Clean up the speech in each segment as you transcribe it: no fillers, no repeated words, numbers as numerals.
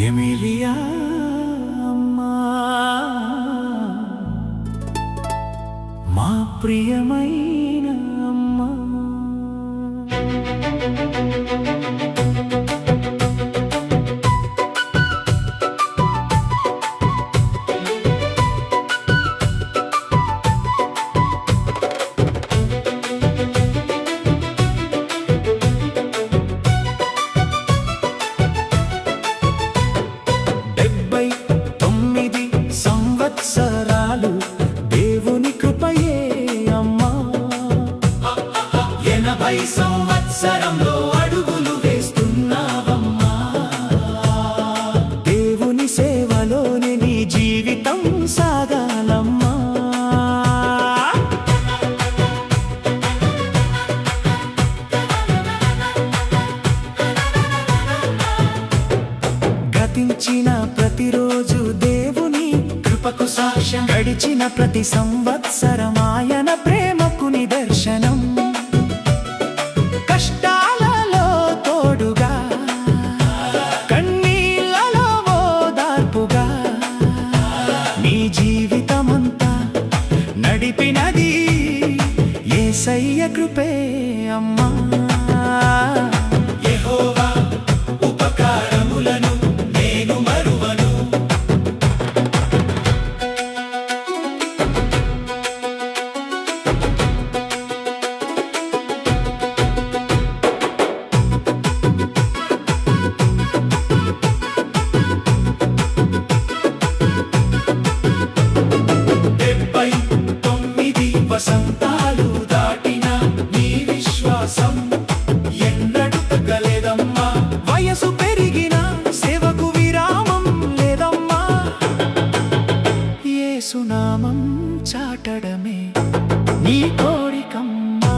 Emilia అమ్మా, మా ప్రియమైన అమ్మా. సంవత్సరాలు దేవుని కృపయే అమ్మా. 80 సంవత్సరంలో అడుగులు వేస్తున్నావమ్మా. దేవుని సేవలోనే నీ జీవితం సాగాలమ్మా. గతించిన ప్రతిరోజు దేవుని కృపకు సాక్ష్యం, గడిచిన ప్రతి సంవత్సరం ఆయన ప్రేమకు నిదర్శనం. కష్టాలలో తోడుగా, కన్నీళ్లలో ఓదార్పుగా నీ జీవితమంతా నడిపినది యేసయ్య కృపే అమ్మా. యెహోవా ఉపకారములను నేను మరువను. వసంతాలు దాటిన నీ విశ్వాసం ఎన్నడూ తగ్గలేదమ్మా. వయసు పెరిగిన సేవకు విరామం లేదమ్మా. యేసు నామం చాటడమే నీ కోరికమ్మా.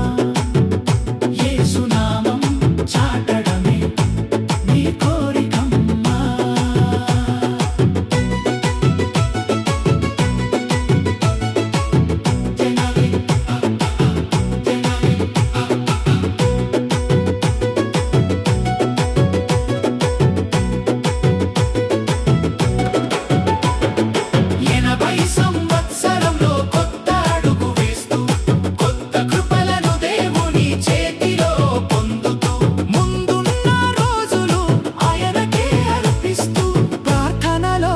యేసు నామం చాటడమే నీ కోరికమ్మా. సంవత్సరంలో కొత్త అడుగు వేస్తూ, కొత్త కృపలను దేవుని చేతిలో పొందుతూ, ముందున్న రోజులు ఆయనకే అర్పిస్తూ, ప్రార్థనలో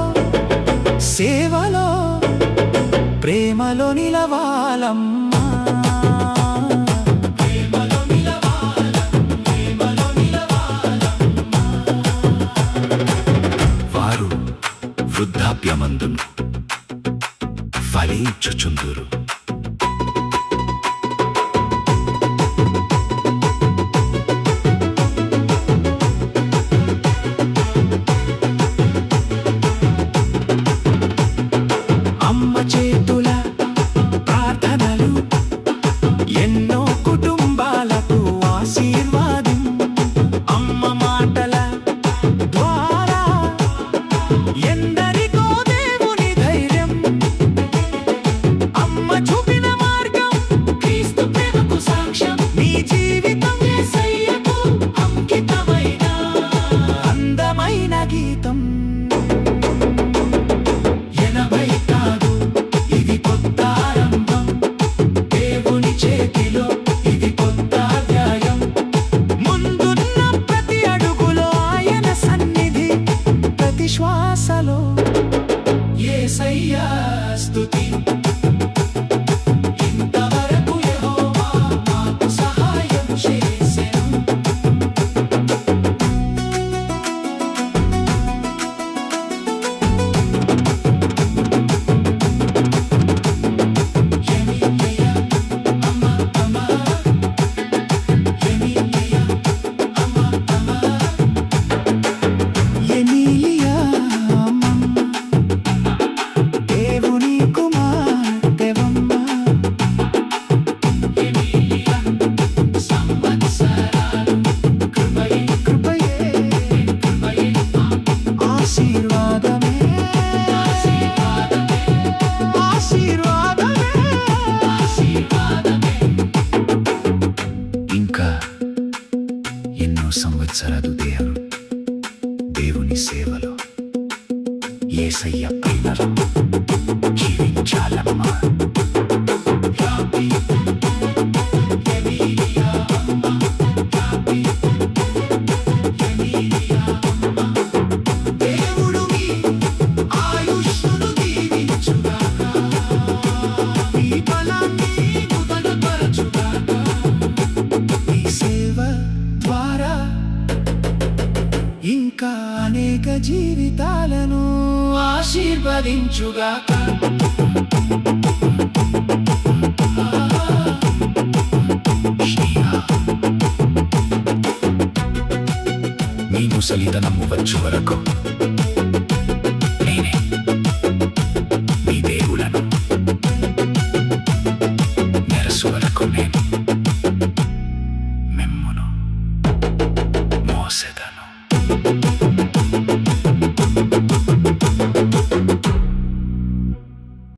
సేవలో ప్రేమలో నిలవాలమ్మా. వారు వృద్ధాప్యమందును ఫలించుచుందురు. అమ్మ చేతుల ప్రార్థనలు ఎన్నో కుటుంబాలకు ఆశీర్వాదం. అమ్మ మాటల ద్వారా ఎందరికో దేవుని ధైర్యం. అమ్మ చూపిన మార్గం క్రీస్తు ప్రేమకు సాక్ష్యం. నీ జీవితం యేసయ్యకు అంకితమైన అందమైన గీతం. 80 కాదు ఇది కొత్త ఆరంభం. దేవుని చేతిలో ఇది కొత్త అధ్యాయం. ముందున్న ప్రతి అడుగులో ఆయన సన్నిధి, ప్రతి శ్వాసలో యేసయ్య స్తుతి. ఇంతవరకు యెహోవా మాకు సహాయం చేసెను. ఎమిలియా అమ్మా, దేవుని కుమార్తెవమ్మా. సంవత్సరాలు కృపయే ఆశీర్వాదమే ఆశీర్వాదమే. ఇంకా ఎన్నో సంవత్సరాలు దేవుని సేవలో యేసయ్య ప్రేమలో జీవించాలమ్మా. హ్యాపీ ఎమిలియా అమ్మ, హ్యాపీ ఎమిలియా అమ్మ. దేవుడు మీ ఆయుష్ను దీవించుగాక, మీ బలాన్ని బలపరచుగాక. మీ సేవ ద్వారా ఇంకా అనేక జీవితాలను ఆశీర్వదించుగాక. మీ ముసలితనము వచ్చు వరకు నేనే మీ దేవులను, నెరసు వరకు నేను మిమ్మును మోసెదను.